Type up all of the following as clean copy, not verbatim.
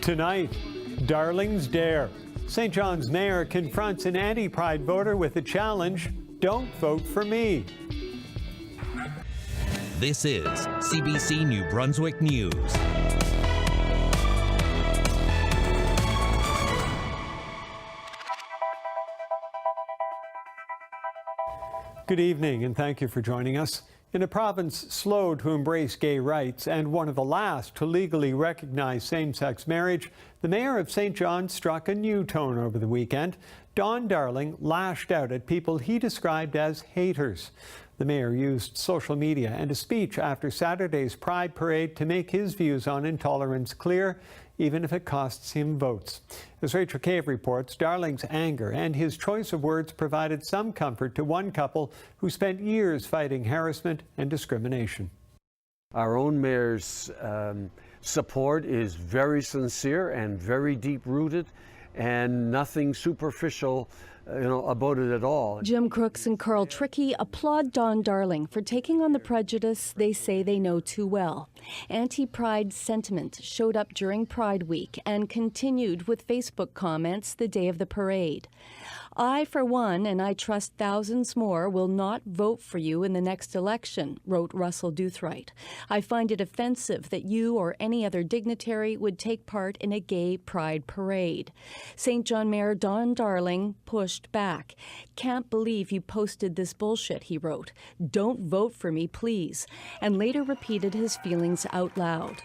Tonight, Darling's Dare. St. John's mayor confronts an anti-Pride voter with a challenge: don't vote for me. This is CBC New Brunswick News. Good evening and thank you for joining us. In a province slow to embrace gay rights and one of the last to legally recognize same-sex marriage, the mayor of St. John's struck a new tone over the weekend. Don Darling lashed out at people he described as haters. The mayor used social media and a speech after Saturday's Pride Parade to make his views on intolerance clear, even if it costs him votes. As Rachel Cave reports, Darling's anger and his choice of words provided some comfort to one couple who spent years fighting harassment and discrimination. Our own mayor's support is very sincere and very deep-rooted, and nothing superficial about it at all. Jim Crooks and Carl Trickey applaud Don Darling for taking on the prejudice they say they know too well. Anti-Pride sentiment showed up during Pride Week and continued with Facebook comments the day of the parade. I, for one, and I trust thousands more, will not vote for you in the next election, wrote Russell Doothright. I find it offensive that you or any other dignitary would take part in a gay pride parade. St. John Mayor Don Darling pushed back. Can't believe you posted this bullshit, he wrote. Don't vote for me, please, and later repeated his feelings out loud.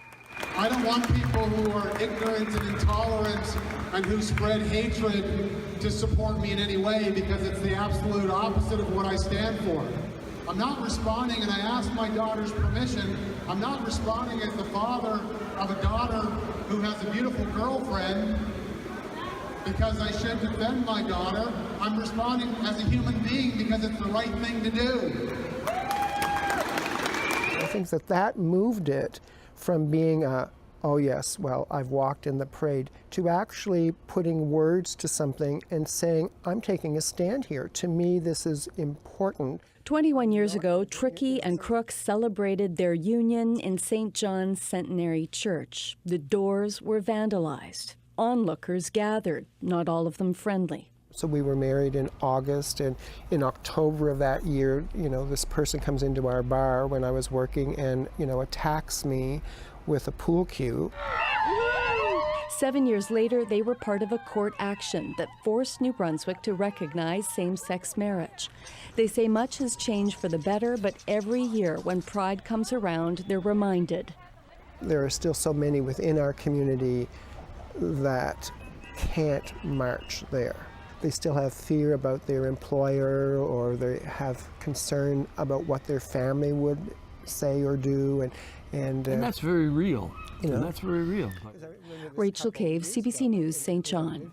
I don't want people who are ignorant and intolerant and who spread hatred to support me in any way, because it's the absolute opposite of what I stand for. I'm not responding, and I asked my daughter's permission, I'm not responding as the father of a daughter who has a beautiful girlfriend because I should defend my daughter. I'm responding as a human being because it's the right thing to do. I think that moved it from being oh yes, well, I've walked in the parade, to actually putting words to something and saying, I'm taking a stand here. To me, this is important. 21 years ago, Trickey and Crooks celebrated their union in St. John's Centenary Church. The doors were vandalized. Onlookers gathered, not all of them friendly. So we were married in August, and in October of that year, this person comes into our bar when I was working and, attacks me with a pool cue. 7 years later, they were part of a court action that forced New Brunswick to recognize same-sex marriage. They say much has changed for the better, but every year when Pride comes around, they're reminded. There are still so many within our community that can't march there. They still have fear about their employer, or they have concern about what their family would say or do, and that's very real. That's very real. Rachel Cave, CBC News, St. John.